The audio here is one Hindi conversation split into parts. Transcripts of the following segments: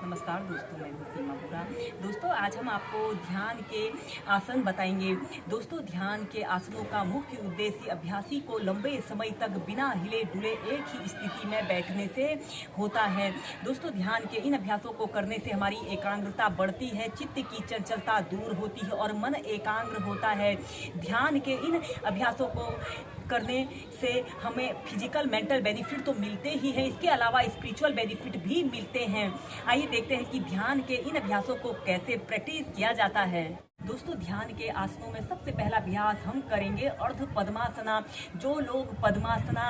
नमस्कार दोस्तों, मैं हूं सीमा बुरा। दोस्तों आज हम आपको ध्यान के आसन बताएंगे। दोस्तों ध्यान के आसनों का मुख्य उद्देश्य अभ्यासी को लंबे समय तक बिना हिले डुले एक ही स्थिति में बैठने से होता है। दोस्तों ध्यान के इन अभ्यासों को करने से हमारी एकाग्रता बढ़ती है, चित्त की चंचलता दूर होती है और मन एकाग्र होता है। ध्यान के इन अभ्यासों को करने से हमें फिजिकल मेंटल बेनिफिट तो मिलते ही हैं, इसके अलावा स्पिरिचुअल बेनिफिट भी मिलते हैं। आइए देखते हैं कि ध्यान के इन अभ्यासों को कैसे प्रैक्टिस किया जाता है। दोस्तों ध्यान के आसनों में सबसे पहला अभ्यास हम करेंगे अर्ध पद्मासना। जो लोग पद्मासना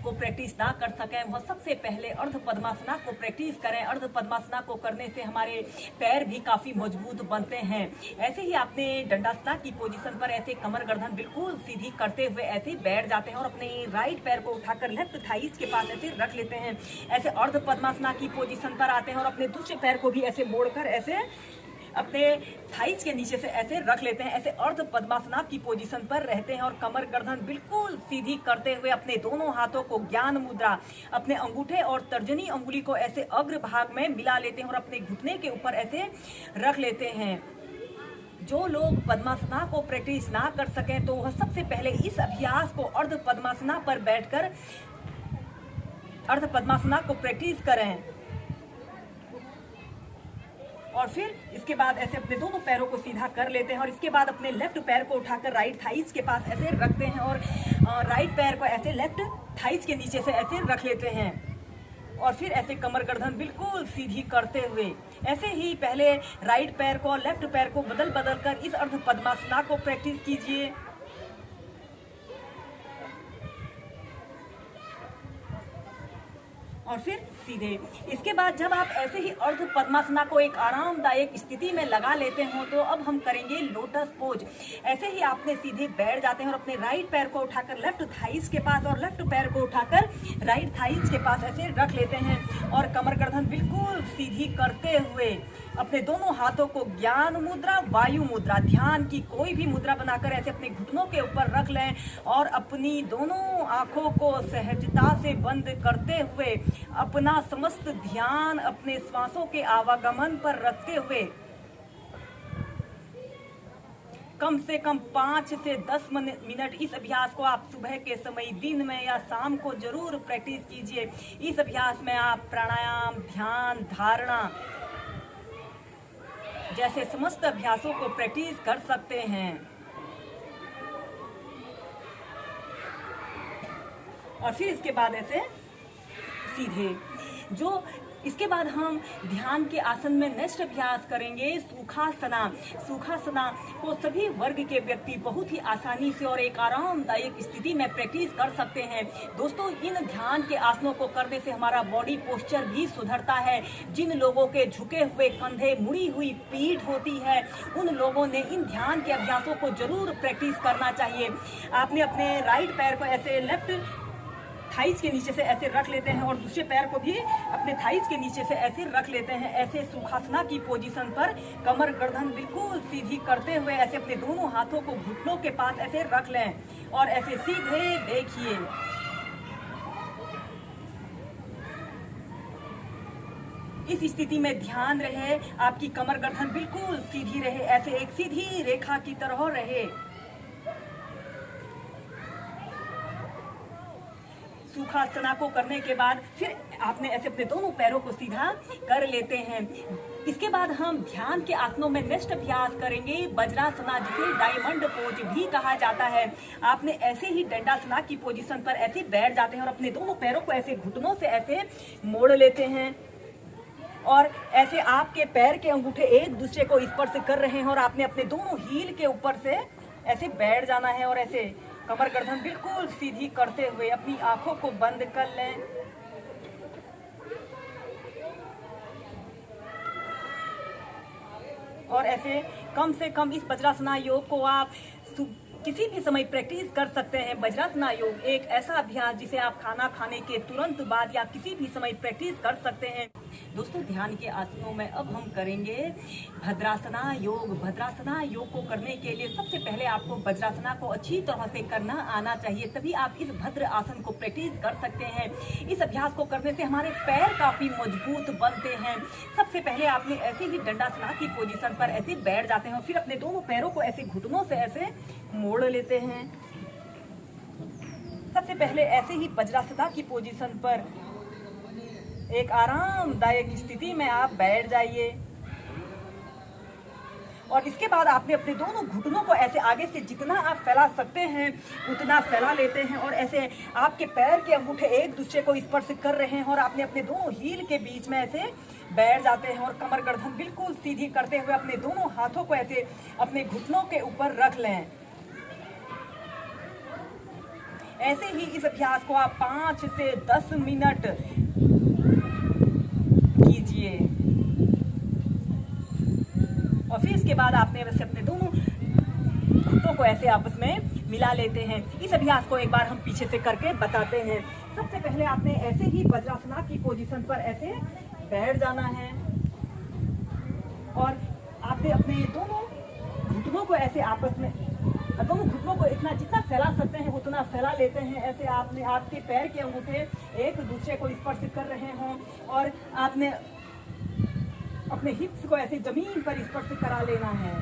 को प्रैक्टिस ना कर सकें वह सबसे पहले अर्ध पद्मासना को प्रैक्टिस करें। अर्ध पद्मासना को करने से हमारे पैर भी काफी मजबूत बनते हैं। ऐसे ही आपने दंडासना की पोजीशन पर ऐसे कमर गर्दन बिल्कुल सीधी करते हुए ऐसे बैठ जाते हैं और अपने राइट पैर को उठाकर लेफ्ट थाइस के पास ऐसे रख लेते हैं। ऐसे अर्ध पद्मासना की पोजीशन पर आते हैं और अपने दूसरे पैर को भी ऐसे मोड़कर ऐसे अपने थाइस के नीचे से ऐसे रख लेते हैं। ऐसे अर्ध पद्मासना की पोजीशन पर रहते हैं और कमर गर्दन बिल्कुल सीधी करते हुए अपने दोनों हाथों को ज्ञान मुद्रा, अपने अंगूठे और तर्जनी अंगुली को ऐसे अग्र भाग में मिला लेते हैं और अपने घुटने के ऊपर ऐसे रख लेते हैं। जो लोग पद्मासना को प्रैक्टिस ना कर सकें तो वह सबसे पहले इस अभ्यास को अर्ध पद्मासना पर बैठकर अर्ध पद्मासना को प्रैक्टिस करें और फिर इसके बाद ऐसे अपने दोनों पैरों को सीधा कर लेते हैं और इसके बाद अपने लेफ्ट पैर को उठाकर राइट थाइस के पास ऐसे रखते हैं और राइट पैर को ऐसे लेफ्ट थाइस के नीचे से ऐसे रख लेते हैं और फिर ऐसे कमर गर्दन बिल्कुल सीधी करते हुए ऐसे ही पहले राइट पैर को और लेफ्ट पैर को बदल बदल कर इस अर्ध पद्मासना को प्रैक्टिस कीजिए। और फिर सीधे इसके बाद जब आप ऐसे ही अर्ध पद्मासना को एक आरामदायक स्थिति में लगा लेते हो तो अब हम करेंगे लोटस पोज। ऐसे ही आपने सीधे बैठ जाते हैं और अपने राइट पैर को उठाकर लेफ्ट थाइस के पास और लेफ्ट पैर को उठाकर राइट थाइस के पास ऐसे रख लेते हैं और कमर गर्दन बिल्कुल सीधी करते हुए अपने दोनों हाथों को ज्ञान मुद्रा, वायु मुद्रा, ध्यान की कोई भी मुद्रा बनाकर ऐसे अपने घुटनों के ऊपर रख लें और अपनी दोनों आंखों को सहजता से बंद करते हुए अपना समस्त ध्यान अपने श्वासों के आवागमन पर रखते हुए कम से कम 5 से 10 मिनट इस अभ्यास को आप सुबह के समय, दिन में या शाम को जरूर प्रैक्टिस कीजिए। इस अभ्यास में आप प्राणायाम, ध्यान, धारणा जैसे समस्त अभ्यासों को प्रैक्टिस कर सकते हैं। और फिर इसके बाद ऐसे सीधे जो इसके बाद हम ध्यान के आसन में नेक्स्ट अभ्यास करेंगे सुखासना। सुखासना को सभी वर्ग के व्यक्ति बहुत ही आसानी से और एक आरामदायक स्थिति में प्रैक्टिस कर सकते हैं। दोस्तों इन ध्यान के आसनों को करने से हमारा बॉडी पोस्चर भी सुधरता है। जिन लोगों के झुके हुए कंधे, मुड़ी हुई पीठ होती है, उन लोगों ने इन ध्यान के अभ्यासों को जरूर प्रैक्टिस करना चाहिए। आपने अपने राइट पैर को ऐसे लेफ्ट थाइस के नीचे से ऐसे रख लेते हैं और दूसरे पैर को भी अपने थाइस के नीचे से ऐसे रख लेते हैं। ऐसे सुखासना की पोजीशन पर कमर गर्दन बिल्कुल सीधी करते हुए ऐसे अपने दोनों हाथों को घुटनों के पास ऐसे रख लें और ऐसे सीधे देखिए। इस स्थिति में ध्यान रहे, आपकी कमर गर्दन बिल्कुल सीधी रहे, ऐसे एक सीधी रेखा की तरह रहे। सुखासना को करने के बाद फिर आपने ऐसे अपने दोनों पैरों को सीधा कर लेते हैं। इसके बाद हम ध्यान के आसनों में नेक्स्ट अभ्यास करेंगे वज्रासना, जिसे डायमंड पोज भी कहा जाता है। आपने ऐसे ही दंडासना की पोजीशन पर ऐसे बैठ जाते हैं और अपने दोनों पैरों को ऐसे घुटनों से ऐसे मोड़ लेते हैं और ऐसे आपके पैर के अंगूठे एक दूसरे को स्पर्श कर रहे हैं और आपने अपने दोनों हील के ऊपर से ऐसे बैठ जाना है और ऐसे कमर गर्दन बिल्कुल सीधी करते हुए अपनी आंखों को बंद कर लें और ऐसे कम से कम इस वज्रासना योग को आप किसी भी समय प्रैक्टिस कर सकते हैं। वज्रासना योग एक ऐसा अभ्यास जिसे आप खाना खाने के तुरंत बाद या किसी भी समय प्रैक्टिस कर सकते हैं। दोस्तों ध्यान के आसनों में अब हम करेंगे भद्रासना योग। भद्रासना योग को करने के लिए सबसे पहले आपको वज्रासना को अच्छी तरह से करना आना चाहिए, तभी आप इस भद्र आसन को प्रैक्टिस कर सकते हैं। इस अभ्यास को करने से हमारे पैर काफी मजबूत बनते हैं। सबसे पहले आपने ऐसे ही दंडासना की पोजीशन पर ऐसे बैठ जाते हैं और फिर अपने दोनों पैरों को ऐसे घुटनों से ऐसे मोड़ लेते हैं। सबसे पहले ऐसे ही वज्रासना की पोजीशन पर एक आरामदायक स्थिति में आप बैठ जाइए और इसके बाद आपने अपने दोनों घुटनों को ऐसे आगे से जितना आप फैला सकते हैं उतना फैला लेते हैं और ऐसे आपके पैर के अंगूठे एक दूसरे को स्पर्श कर रहे हैं और आपने अपने दोनों हील के बीच में ऐसे बैठ जाते हैं और कमर गर्दन बिल्कुल सीधी करते हुए अपने दोनों हाथों को ऐसे अपने घुटनों के ऊपर रख लें। ऐसे ही इस अभ्यास को आप 5 से 10 मिनट कीजिए और फिर इसके बाद आपने वैसे अपने दोनों घुटनों को ऐसे आपस में मिला लेते हैं। इस अभ्यास को एक बार हम पीछे से करके बताते हैं। सबसे पहले आपने ऐसे ही वज्रासना की पोजीशन पर ऐसे बैठ जाना है और आपने अपने दोनों घुटनों को ऐसे आपस में दोनों घुटनों को इतना जितना फैला सकते हैं उतना फैला लेते हैं। ऐसे आपने आपके पैर के अंगूठे एक दूसरे को स्पर्श कर रहे हों और आपने अपने हिप्स को ऐसे जमीन पर स्पर्श करा लेना है।